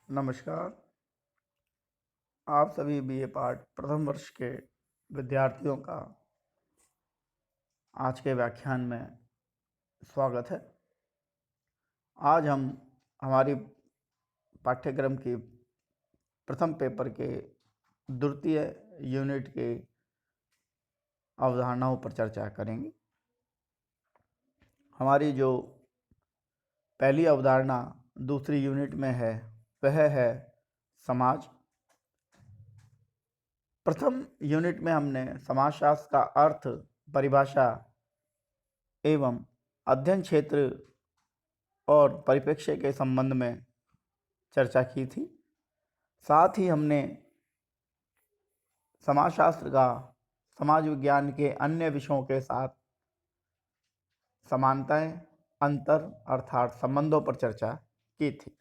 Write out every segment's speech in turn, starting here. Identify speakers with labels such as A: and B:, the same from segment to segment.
A: नमस्कार। आप सभी बीए पार्ट प्रथम वर्ष के विद्यार्थियों का आज के व्याख्यान में स्वागत है। आज हम हमारी पाठ्यक्रम की प्रथम पेपर के द्वितीय यूनिट के अवधारणाओं पर चर्चा करेंगे। हमारी जो पहली अवधारणा दूसरी यूनिट में है वह है समाज। प्रथम यूनिट में हमने समाजशास्त्र का अर्थ, परिभाषा एवं अध्ययन क्षेत्र और परिप्रेक्ष्य के संबंध में चर्चा की थी। साथ ही हमने समाजशास्त्र का समाज विज्ञान के अन्य विषयों के साथ समानताएं, अंतर अर्थात संबंधों पर चर्चा की थी।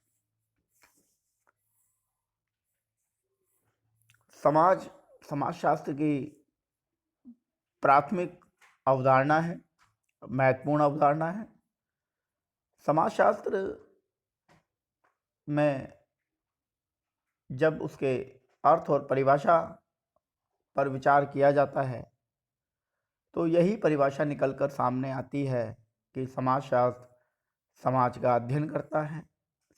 A: समाजशास्त्र की प्राथमिक अवधारणा है, महत्वपूर्ण अवधारणा है। समाजशास्त्र में जब उसके अर्थ और परिभाषा पर विचार किया जाता है तो यही परिभाषा निकलकर सामने आती है कि समाजशास्त्र समाज का अध्ययन करता है,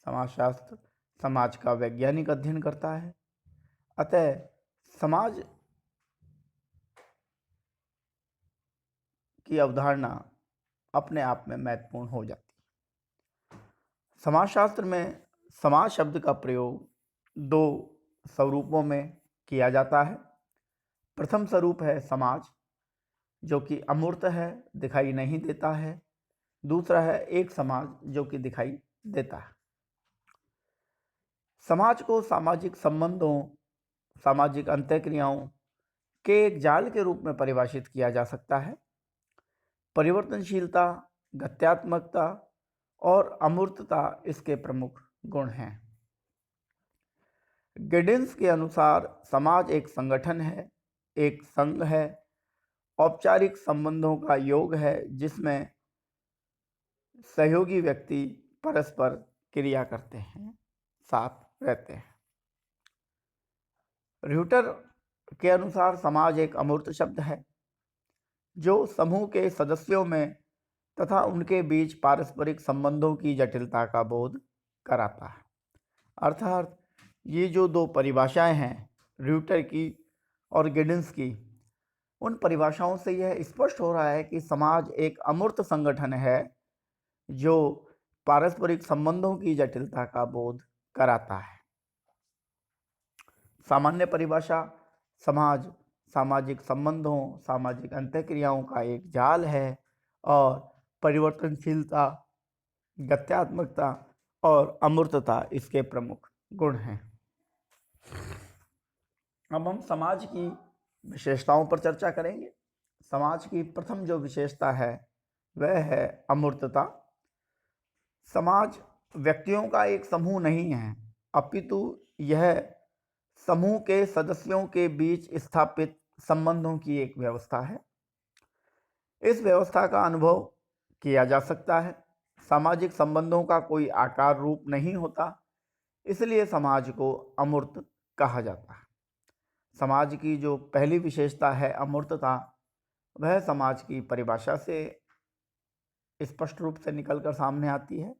A: समाजशास्त्र समाज का वैज्ञानिक अध्ययन करता है। अतः समाज की अवधारणा अपने आप में महत्वपूर्ण हो जाती है। समाजशास्त्र में समाज शब्द का प्रयोग दो स्वरूपों में किया जाता है। प्रथम स्वरूप है समाज, जो कि अमूर्त है, दिखाई नहीं देता है। दूसरा है एक समाज, जो कि दिखाई देता है। समाज को सामाजिक संबंधों, सामाजिक अंतःक्रियाओं के एक जाल के रूप में परिभाषित किया जा सकता है। परिवर्तनशीलता, गत्यात्मकता और अमूर्तता इसके प्रमुख गुण हैं। गिडिन्स के अनुसार समाज एक संगठन है, एक संघ है, औपचारिक संबंधों का योग है जिसमें सहयोगी व्यक्ति परस्पर क्रिया करते हैं, साथ रहते हैं। र्यूटर के अनुसार समाज एक अमूर्त शब्द है जो समूह के सदस्यों में तथा उनके बीच पारस्परिक संबंधों की जटिलता का बोध कराता है। अर्थात ये जो दो परिभाषाएं हैं, र्यूटर की और गिडिन्स की, उन परिभाषाओं से यह स्पष्ट हो रहा है कि समाज एक अमूर्त संगठन है जो पारस्परिक संबंधों की जटिलता का बोध कराता है। सामान्य परिभाषा: समाज सामाजिक संबंधों, सामाजिक अंतःक्रियाओं का एक जाल है और परिवर्तनशीलता, गत्यात्मकता और अमूर्तता इसके प्रमुख गुण हैं। अब हम समाज की विशेषताओं पर चर्चा करेंगे। समाज की प्रथम जो विशेषता है वह है अमूर्तता। समाज व्यक्तियों का एक समूह नहीं है, अपितु यह समूह के सदस्यों के बीच स्थापित संबंधों की एक व्यवस्था है। इस व्यवस्था का अनुभव किया जा सकता है। सामाजिक संबंधों का कोई आकार रूप नहीं होता, इसलिए समाज को अमूर्त कहा जाता है। समाज की जो पहली विशेषता है अमूर्तता, वह समाज की परिभाषा से स्पष्ट रूप से निकलकर सामने आती है।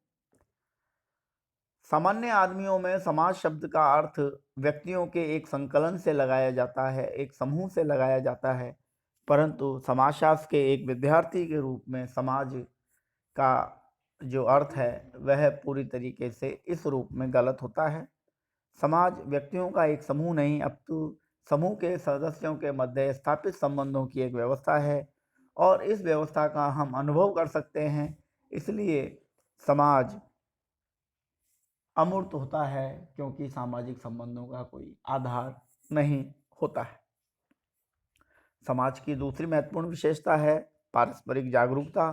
A: सामान्य आदमियों में समाज शब्द का अर्थ व्यक्तियों के एक संकलन से लगाया जाता है, एक समूह से लगाया जाता है, परंतु समाजशास्त्र के एक विद्यार्थी के रूप में समाज का जो अर्थ है वह पूरी तरीके से इस रूप में गलत होता है। समाज व्यक्तियों का एक समूह नहीं, अपितु समूह के सदस्यों के मध्य स्थापित संबंधों की एक व्यवस्था है और इस व्यवस्था का हम अनुभव कर सकते हैं, इसलिए समाज अमूर्त होता है क्योंकि सामाजिक संबंधों का कोई आधार नहीं होता है। समाज की दूसरी महत्वपूर्ण विशेषता है पारस्परिक जागरूकता।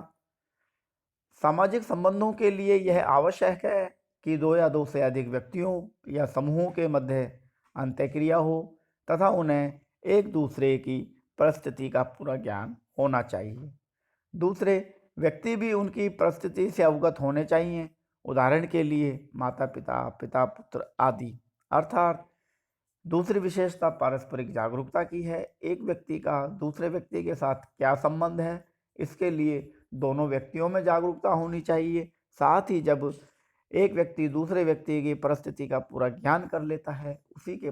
A: सामाजिक संबंधों के लिए यह आवश्यक है कि दो या दो से अधिक व्यक्तियों या समूहों के मध्य अंतःक्रिया हो तथा उन्हें एक दूसरे की परिस्थिति का पूरा ज्ञान होना चाहिए। दूसरे व्यक्ति भी उनकी परिस्थिति से अवगत होने चाहिए उदाहरण के लिए माता पिता, पिता पुत्र आदि। अर्थात दूसरी विशेषता पारस्परिक जागरूकता की है। एक व्यक्ति का दूसरे व्यक्ति के साथ क्या संबंध है, इसके लिए दोनों व्यक्तियों में जागरूकता होनी चाहिए। साथ ही जब एक व्यक्ति दूसरे व्यक्ति की परिस्थिति का पूरा ज्ञान कर लेता है, उसी के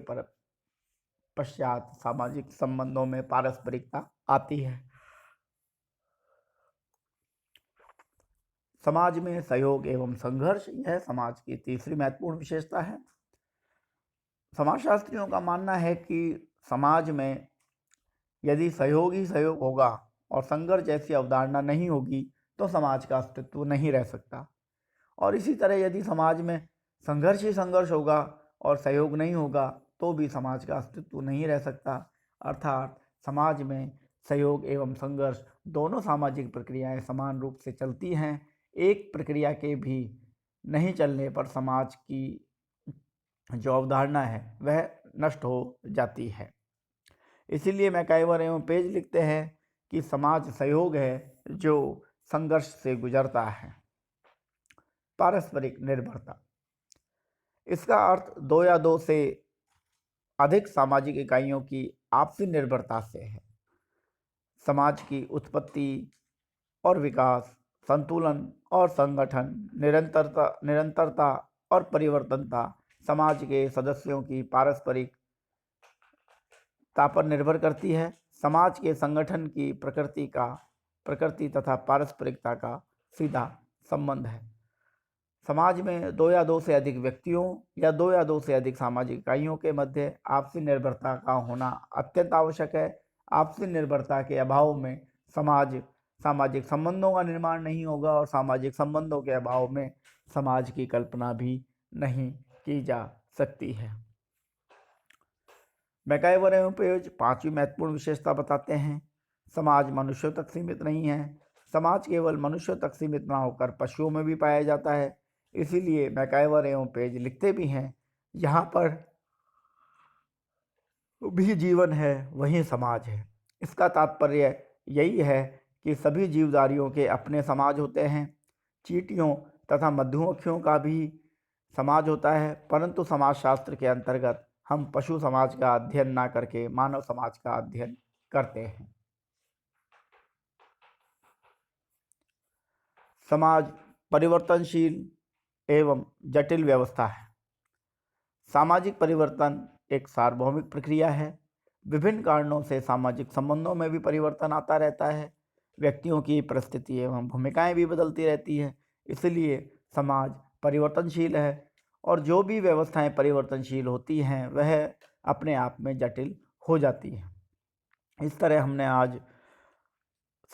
A: पश्चात सामाजिक संबंधों में पारस्परिकता आती है। समाज में सहयोग एवं संघर्ष, यह समाज की तीसरी महत्वपूर्ण विशेषता है। समाजशास्त्रियों का मानना है कि समाज में यदि सहयोग ही सहयोग होगा और संघर्ष जैसी अवधारणा नहीं होगी तो समाज का अस्तित्व नहीं रह सकता। और इसी तरह यदि समाज में संघर्ष ही संघर्ष होगा और सहयोग नहीं होगा तो भी समाज का अस्तित्व नहीं रह सकता। अर्थात समाज में सहयोग एवं संघर्ष दोनों सामाजिक प्रक्रियाएं समान रूप से चलती हैं। एक प्रक्रिया के भी नहीं चलने पर समाज की जो अवधारणा है वह नष्ट हो जाती है। इसीलिए मैकाइवर एवं पेज लिखते हैं कि समाज सहयोग है जो संघर्ष से गुजरता है। पारस्परिक निर्भरता, इसका अर्थ दो या दो से अधिक सामाजिक इकाइयों की आपसी निर्भरता से है। समाज की उत्पत्ति और विकास, संतुलन और संगठन, निरंतरता और परिवर्तनता समाज के सदस्यों की पारस्परिकता पर निर्भर करती है। समाज के संगठन की प्रकृति तथा पारस्परिकता का सीधा संबंध है। समाज में दो या दो से अधिक व्यक्तियों या दो या दो से अधिक सामाजिक इकाइयों के मध्य आपसी निर्भरता का होना अत्यंत आवश्यक है। आपसी निर्भरता के अभाव में सामाजिक संबंधों का निर्माण नहीं होगा और सामाजिक संबंधों के अभाव में समाज की कल्पना भी नहीं की जा सकती है। मैकाइवर एवं पेज पांचवी महत्वपूर्ण विशेषता बताते हैं। समाज मनुष्यों तक सीमित नहीं है। समाज केवल मनुष्यों तक सीमित न होकर पशुओं में भी पाया जाता है। इसीलिए मैकाइवर एवं पेज लिखते भी हैं, यहाँ पर भी जीवन है वहीं समाज है। इसका तात्पर्य यही है कि सभी जीवधारियों के अपने समाज होते हैं। चींटियों तथा मधुमक्खियों का भी समाज होता है, परंतु समाजशास्त्र के अंतर्गत हम पशु समाज का अध्ययन ना करके मानव समाज का अध्ययन करते हैं। समाज परिवर्तनशील एवं जटिल व्यवस्था है। सामाजिक परिवर्तन एक सार्वभौमिक प्रक्रिया है। विभिन्न कारणों से सामाजिक संबंधों में भी परिवर्तन आता रहता है। व्यक्तियों की परिस्थिति एवं भूमिकाएं भी बदलती रहती है। इसलिए समाज परिवर्तनशील है और जो भी व्यवस्थाएं परिवर्तनशील होती हैं वह अपने आप में जटिल हो जाती हैं। इस तरह हमने आज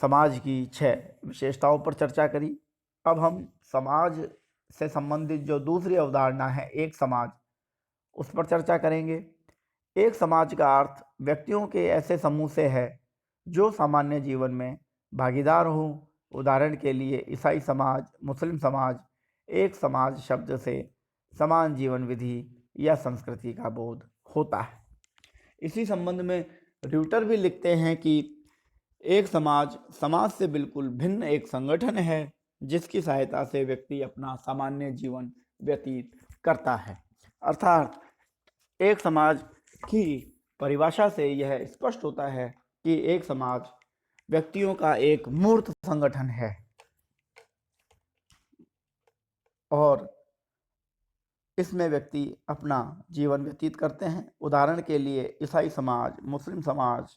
A: समाज की 6 विशेषताओं पर चर्चा करी। अब हम समाज से संबंधित जो दूसरी अवधारणा है एक समाज, उस पर चर्चा करेंगे। एक समाज का अर्थ व्यक्तियों के ऐसे समूह से है जो सामान्य जीवन में भागीदार हों। उदाहरण के लिए ईसाई समाज, मुस्लिम समाज। एक समाज शब्द से समान जीवन विधि या संस्कृति का बोध होता है। इसी संबंध में र्यूटर भी लिखते हैं कि एक समाज से बिल्कुल भिन्न एक संगठन है जिसकी सहायता से व्यक्ति अपना सामान्य जीवन व्यतीत करता है। अर्थात एक समाज की परिभाषा से यह स्पष्ट होता है कि एक समाज व्यक्तियों का एक मूर्त संगठन है और इसमें व्यक्ति अपना जीवन व्यतीत करते हैं। उदाहरण के लिए ईसाई समाज, मुस्लिम समाज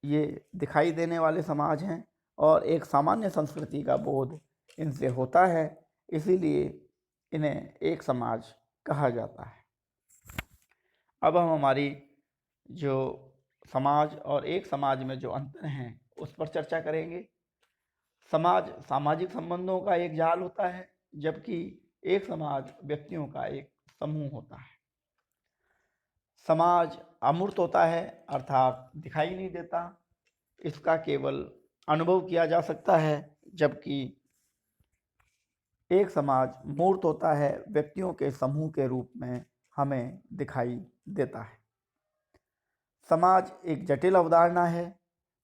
A: ये दिखाई देने वाले समाज हैं और एक सामान्य संस्कृति का बोध इनसे होता है, इसीलिए इन्हें एक समाज कहा जाता है। अब हम हमारी जो समाज और एक समाज में जो अंतर हैं उस पर चर्चा करेंगे। समाज सामाजिक संबंधों का एक जाल होता है, जबकि एक समाज व्यक्तियों का एक समूह होता है। समाज अमूर्त होता है, अर्थात दिखाई नहीं देता, इसका केवल अनुभव किया जा सकता है, जबकि एक समाज मूर्त होता है, व्यक्तियों के समूह के रूप में हमें दिखाई देता है। समाज एक जटिल अवधारणा है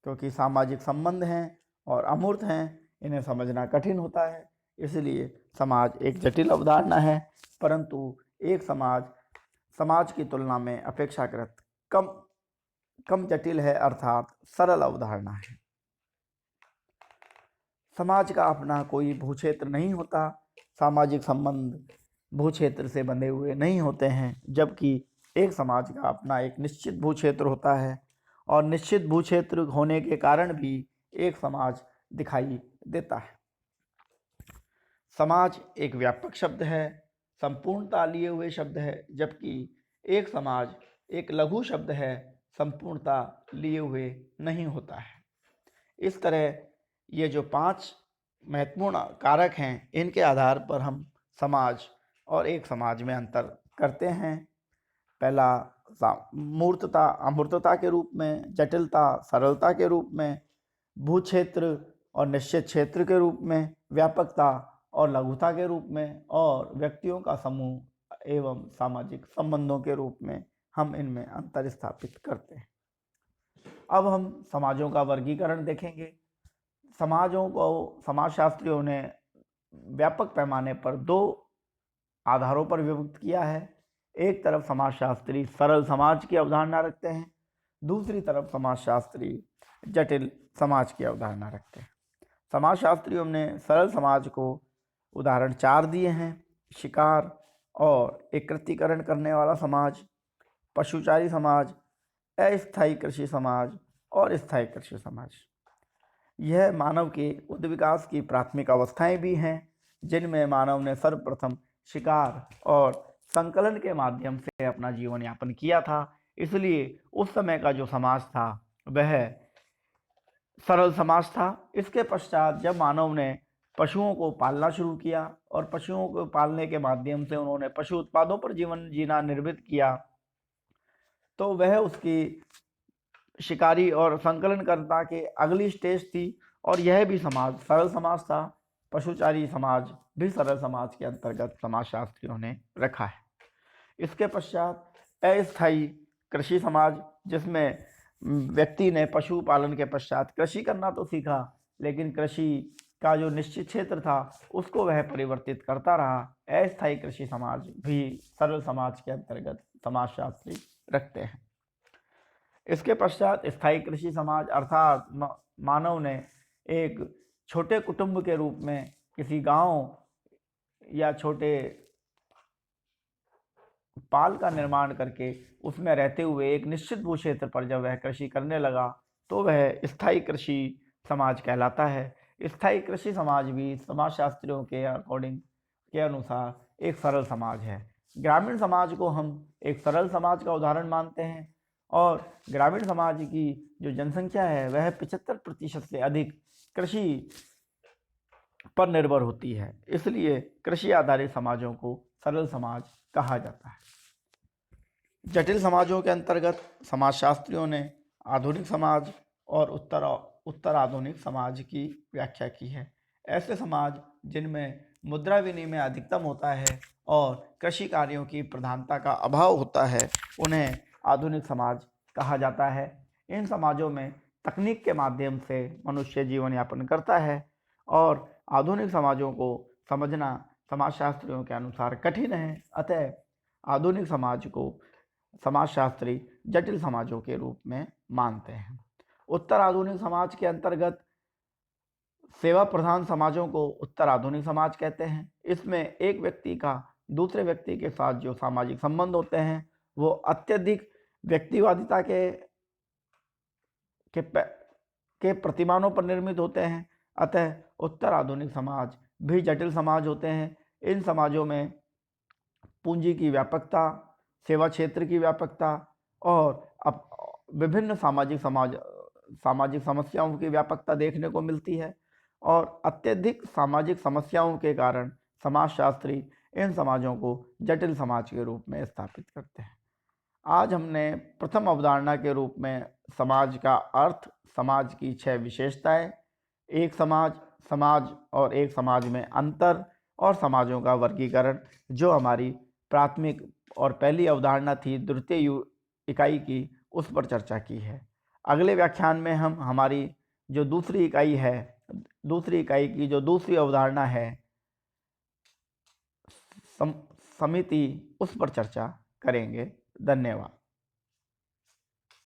A: क्योंकि सामाजिक संबंध हैं और अमूर्त हैं, इन्हें समझना कठिन होता है। इसलिए समाज एक जटिल अवधारणा है, परंतु एक समाज की तुलना में अपेक्षाकृत कम जटिल है, अर्थात सरल अवधारणा है। समाज का अपना कोई भूक्षेत्र नहीं होता, सामाजिक संबंध भूक्षेत्र से बंधे हुए नहीं होते हैं, जबकि एक समाज का अपना एक निश्चित भूक्षेत्र होता है और निश्चित भूक्षेत्र होने के कारण भी एक समाज दिखाई देता है। समाज एक व्यापक शब्द है, संपूर्णता लिए हुए शब्द है, जबकि एक समाज एक लघु शब्द है, संपूर्णता लिए हुए नहीं होता है। इस तरह ये जो 5 महत्वपूर्ण कारक हैं, इनके आधार पर हम समाज और एक समाज में अंतर करते हैं। पहला मूर्तता अमूर्तता के रूप में, जटिलता सरलता के रूप में, भूक्षेत्र और निश्चित क्षेत्र के रूप में, व्यापकता और लघुता के रूप में, और व्यक्तियों का समूह एवं सामाजिक संबंधों के रूप में हम इनमें अंतर स्थापित करते हैं। अब हम समाजों का वर्गीकरण देखेंगे। समाजों को समाजशास्त्रियों ने व्यापक पैमाने पर 2 आधारों पर विभक्त किया है। एक तरफ समाजशास्त्री सरल समाज की अवधारणा रखते हैं, दूसरी तरफ समाजशास्त्री जटिल समाज की अवधारणा रखते हैं। समाजशास्त्रियों ने सरल समाज को उदाहरण 4 दिए हैं: शिकार और एकत्रीकरण करने वाला समाज, पशुचारी समाज, अस्थायी कृषि समाज और स्थायी कृषि समाज। यह मानव के उद्विकास की प्राथमिक अवस्थाएं भी हैं, जिनमें मानव ने सर्वप्रथम शिकार और संकलन के माध्यम से अपना जीवन यापन किया था। इसलिए उस समय का जो समाज था वह सरल समाज था। इसके पश्चात जब मानव ने पशुओं को पालना शुरू किया और पशुओं को पालने के माध्यम से उन्होंने पशु उत्पादों पर जीवन जीना निर्मित किया, तो वह उसकी शिकारी और संकलनकर्ता के अगली स्टेज थी, और यह भी समाज सरल समाज था। पशुचारी समाज भी सरल समाज के अंतर्गत समाजशास्त्रियों ने रखा है। इसके पश्चात अस्थायी कृषि समाज, जिसमें व्यक्ति ने पशु पालन के पश्चात कृषि करना तो सीखा, लेकिन कृषि का जो निश्चित क्षेत्र था उसको वह परिवर्तित करता रहा। अस्थायी कृषि समाज भी सरल समाज के अंतर्गत समाजशास्त्री रखते हैं। इसके पश्चात स्थायी कृषि समाज, अर्थात मानव ने एक छोटे कुटुंब के रूप में किसी गांव या छोटे पाल का निर्माण करके उसमें रहते हुए एक निश्चित भू क्षेत्र पर जब वह कृषि करने लगा, तो वह स्थायी कृषि समाज कहलाता है। स्थायी कृषि समाज भी समाजशास्त्रियों के अनुसार एक सरल समाज है। ग्रामीण समाज को हम एक सरल समाज का उदाहरण मानते हैं, और ग्रामीण समाज की जो जनसंख्या है वह 75% से अधिक कृषि पर निर्भर होती है। इसलिए कृषि आधारित समाजों को सरल समाज कहा जाता है। जटिल समाजों के अंतर्गत समाजशास्त्रियों ने आधुनिक समाज और उत्तर आधुनिक समाज की व्याख्या की है। ऐसे समाज जिनमें मुद्रा विनिमय अधिकतम होता है और कृषि कार्यों की प्रधानता का अभाव होता है, उन्हें आधुनिक समाज कहा जाता है। इन समाजों में तकनीक के माध्यम से मनुष्य जीवन यापन करता है, और आधुनिक समाजों को समझना समाजशास्त्रियों के अनुसार कठिन है। अतः आधुनिक समाज को समाजशास्त्री जटिल समाजों के रूप में मानते हैं। उत्तर आधुनिक समाज के अंतर्गत सेवा प्रधान समाजों को उत्तर आधुनिक समाज कहते हैं। इसमें एक व्यक्ति का दूसरे व्यक्ति के साथ जो सामाजिक संबंध होते हैं वो अत्यधिक व्यक्तिवादिता के प्रतिमानों पर निर्मित होते हैं। अतः उत्तर आधुनिक समाज भी जटिल समाज होते हैं। इन समाजों में पूंजी की व्यापकता, सेवा क्षेत्र की व्यापकता और विभिन्न सामाजिक समस्याओं की व्यापकता देखने को मिलती है, और अत्यधिक सामाजिक समस्याओं के कारण समाजशास्त्री इन समाजों को जटिल समाज के रूप में स्थापित करते हैं। आज हमने प्रथम अवधारणा के रूप में समाज का अर्थ, समाज की 6 विशेषताएं, एक समाज और एक समाज में अंतर और समाजों का वर्गीकरण, जो हमारी प्राथमिक और पहली अवधारणा थी द्वितीय इकाई की, उस पर चर्चा की है। अगले व्याख्यान में हम हमारी जो दूसरी इकाई की जो दूसरी अवधारणा है समिति उस पर चर्चा करेंगे। धन्यवाद।